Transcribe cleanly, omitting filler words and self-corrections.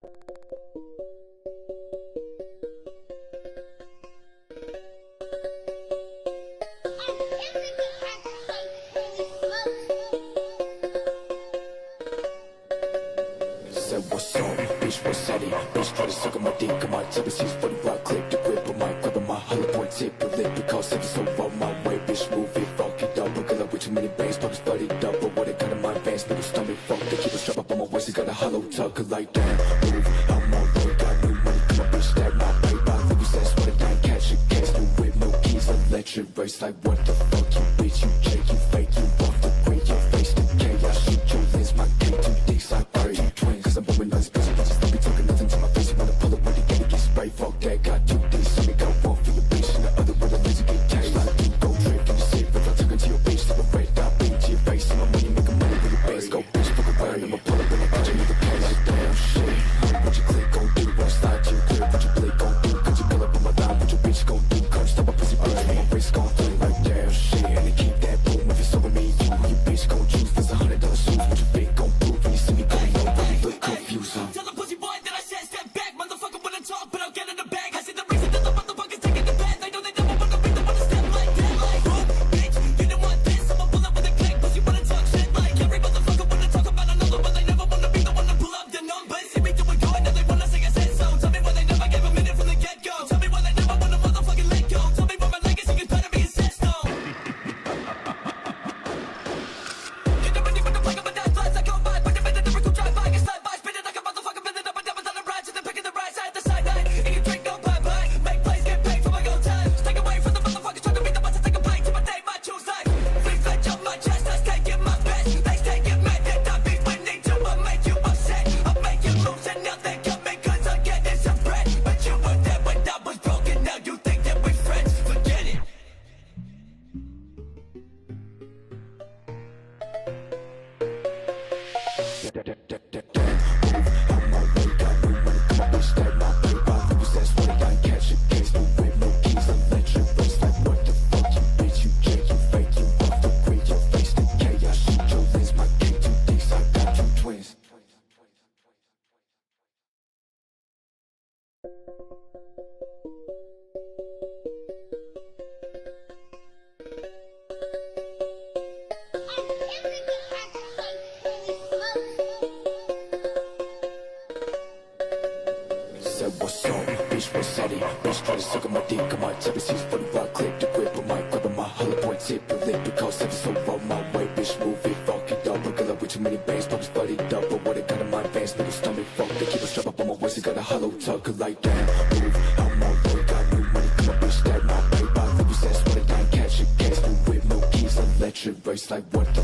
Said what's up, bitch, what's at it? Bitch, try to suck on my dick, on my tip, it's for the right click, the grip on my grab on my hollow point tip, the lip, because if it's so on my way, bitch, move it, fuck it up, buckle up with too many bangs, probably studied up, but what it got in my pants, little stomach, fuck, they keep a strap up on my waist, it got a hollow tuck, like damn, move, I'm on way, got new money, come on, bitch, that my way, by Louis, that's what I got, catch a case, new whip, no keys, electric race, like what the fuck, you bitch, you Jake, you fake, you off the grid, your face to chaos, shoot your lens, my K2D's, I bury you twins, cause I'm blowing on this bitch, don't be talking nothing to my face, you wanna pull it when you get spray, fuck that, got 2 D's, so me got one for your bitch, and the other with a laser get tagged, like you go trick, and you sit, if I took it to your bitch, so I'm red, dot, beat to your face, and my money, make a money with your base, go bitch, fuck around, I'ma pull up in the kitchen, you the pay, like damn shit, what you click gon' do, won't slide you clear, what you blink gon' do, cause you pull up on my line, what your bitch gon' do, come stop my pussy blood, and my wrist gon' fling, like damn shit, and they keep that boom, if it's over me, you bitch gon' choose, there's $100 shoes, what your bitch gon' prove, when you see me going low, when you look confused, Tell the pussy boy that I said step back, motherfucker wanna talk, but I'll get in the bag. I see the reason that the motherfuckers taking the bad. They know they never wanna be the one to step like that. Like, boom, bitch, you don't want this. I'ma pull up with a click, pussy wanna talk shit. Like, every motherfucker wanna talk about another, but they never wanna be the one to pull up the numbers. See me do it good, now they wanna say I said so. Tell me why they never gave a minute from the get-go. Tell me why they never wanna motherfucking let go. Tell me why my legacy is better be assessed on. You never knew what the fuck of a death flies I go by, but the minute never could drive by, get slide by, spin it like a motherfucker, bend it up and down on the ride, so they're picking the right side, the sideline. Eat and drink, no bye-bye, make plays, get paid for my own time. Stay away from the motherfuckers trying to be the ones to take a bite to my day, my choose life. Free fledge on my chest, I stay in my best. They stay in mad, that I be winning to I make you upset. I make you lose and now they coming cause I get this a threat. But you were there when I was broken, now you think that we're friends. Forget it. I'm on way, got new money, come on, bitch, that my way, by Louis, that's what I got, catch a case, new whip, no keys, electric race, like what the fuck, you bitch, you Jake, you fake, you off the grid, your face to chaos, shoot your lens, my K2D's, I got 2 twins. Said what's up, bitch, what's at it? Bitch, try to suck on my dick, on my tip, it's for the right click, the grip on my grab on my hollow point tip, the lip, because if it's so on my way, bitch, move it, fuck it up, buckle up with too many bangs, probably studied up, but what it got in my pants, little stomach, fuck, they keep a strap up on my waist, it got a hollow tuck, like damn, move, I'm on way, got new money, come on, bitch, that my way, by Louis, that's what I got, catch a case, new whip, no keys, electric race, like what the